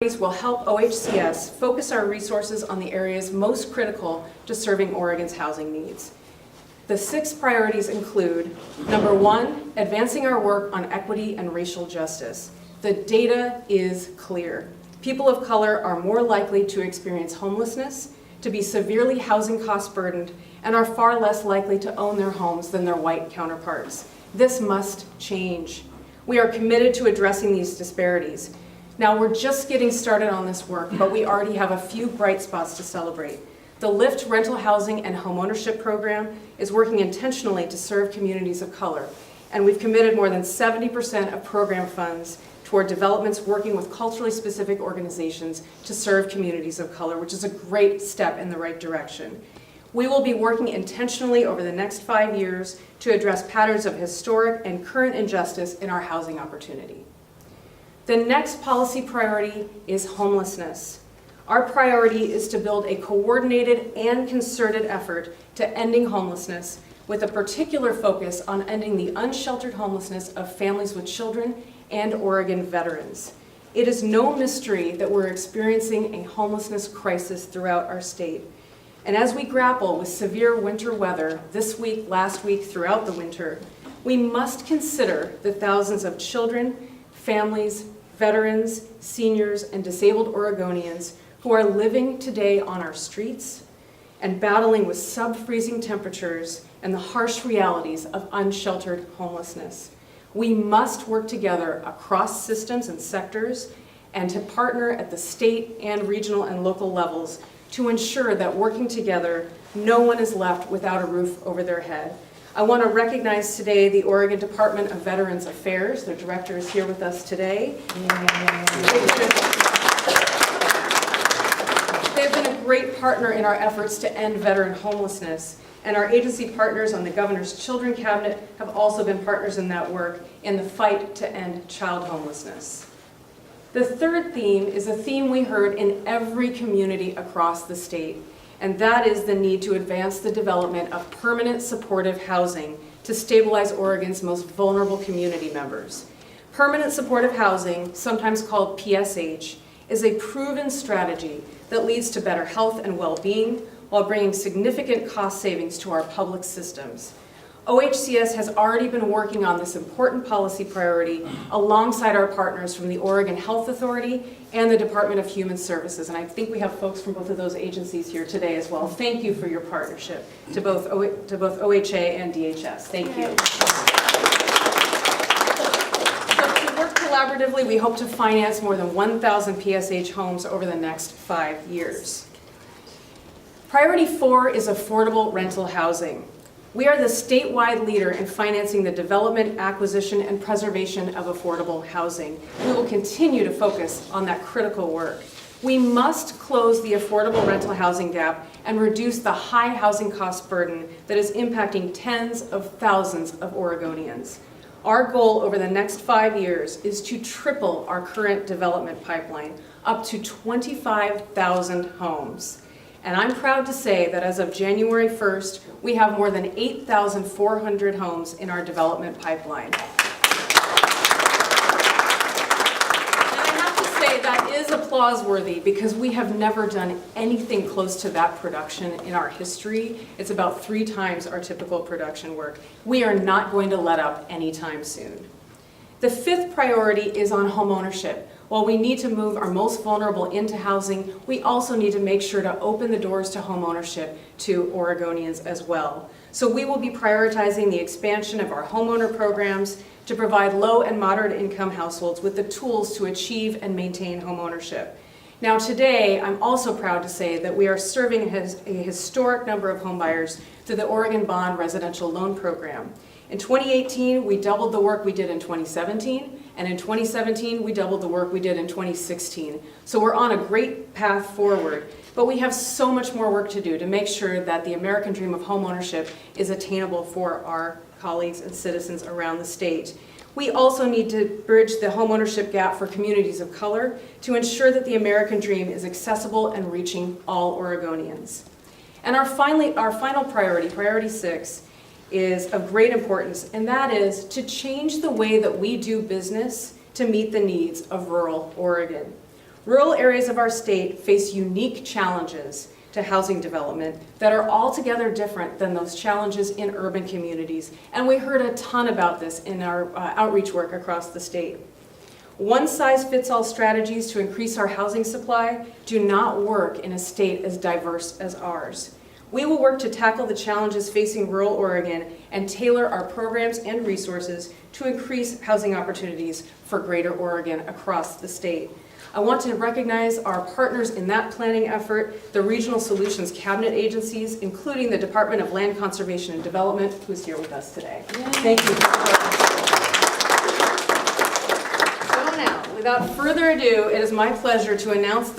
will help OHCS focus our resources on the areas most critical to serving Oregon's housing needs. The 6 priorities include, number 1, advancing our work on equity and racial justice. The data is clear. People of color are more likely to experience homelessness, to be severely housing cost burdened, and are far less likely to own their homes than their white counterparts. This must change. We are committed to addressing these disparities. Now, we're just getting started on this work, but we already have a few bright spots to celebrate. The LIFT rental housing and homeownership program is working intentionally to serve communities of color, and we've committed more than 70% of program funds toward developments working with culturally specific organizations to serve communities of color, which is a great step in the right direction. We will be working intentionally over the next 5 years to address patterns of historic and current injustice in our housing opportunity. The next policy priority is homelessness. Our priority is to build a coordinated and concerted effort to ending homelessness, with a particular focus on ending the unsheltered homelessness of families with children and Oregon veterans. It is no mystery that we're experiencing a homelessness crisis throughout our state. And as we grapple with severe winter weather this week, last week, throughout the winter, we must consider the thousands of children, families, veterans, seniors, and disabled Oregonians who are living today on our streets and battling with sub-freezing temperatures and the harsh realities of unsheltered homelessness. We must work together across systems and sectors and to partner at the state and regional and local levels to ensure that working together, no one is left without a roof over their head. I want to recognize today the Oregon Department of Veterans Affairs. Their director is here with us today. They've been a great partner in our efforts to end veteran homelessness, and our agency partners on the Governor's Children Cabinet have also been partners in that work in the fight to end child homelessness. The third theme is a theme we heard in every community across the state, and that is the need to advance the development of permanent supportive housing to stabilize Oregon's most vulnerable community members. Permanent supportive housing, sometimes called PSH, is a proven strategy that leads to better health and well-being while bringing significant cost savings to our public systems. OHCS has already been working on this important policy priority alongside our partners from the Oregon Health Authority and the Department of Human Services. And I think we have folks from both of those agencies here today as well. Thank you for your partnership to both OHA and DHS. Thank you. So to work collaboratively, we hope to finance more than 1,000 PSH homes over the next 5 years. Priority 4 is affordable rental housing. We are the statewide leader in financing the development, acquisition, and preservation of affordable housing. We will continue to focus on that critical work. We must close the affordable rental housing gap and reduce the high housing cost burden that is impacting tens of thousands of Oregonians. Our goal over the next 5 years is to triple our current development pipeline, up to 25,000 homes. And I'm proud to say that as of January 1st, we have more than 8,400 homes in our development pipeline. And I have to say that is applause-worthy because we have never done anything close to that production in our history. It's about 3 times our typical production work. We are not going to let up anytime soon. The 5th priority is on homeownership. While we need to move our most vulnerable into housing, we also need to make sure to open the doors to homeownership to Oregonians as well. So we will be prioritizing the expansion of our homeowner programs to provide low and moderate income households with the tools to achieve and maintain homeownership. Now today, I'm also proud to say that we are serving a historic number of homebuyers through the Oregon Bond Residential Loan Program. In 2018, we doubled the work we did in 2017, and in 2017, we doubled the work we did in 2016. So we're on a great path forward, but we have so much more work to do to make sure that the American dream of homeownership is attainable for our colleagues and citizens around the state. We also need to bridge the homeownership gap for communities of color to ensure that the American dream is accessible and reaching all Oregonians. And our final priority, priority 6, is of great importance, and that is to change the way that we do business to meet the needs of rural Oregon. Rural areas of our state face unique challenges to housing development that are altogether different than those challenges in urban communities. And we heard a ton about this in our outreach work across the state. One-size-fits-all strategies to increase our housing supply do not work in a state as diverse as ours. We will work to tackle the challenges facing rural Oregon and tailor our programs and resources to increase housing opportunities for Greater Oregon across the state. I want to recognize our partners in that planning effort, the Regional Solutions Cabinet agencies, including the Department of Land Conservation and Development, who's here with us today. Yay. Thank you. So now, without further ado, it is my pleasure to announce the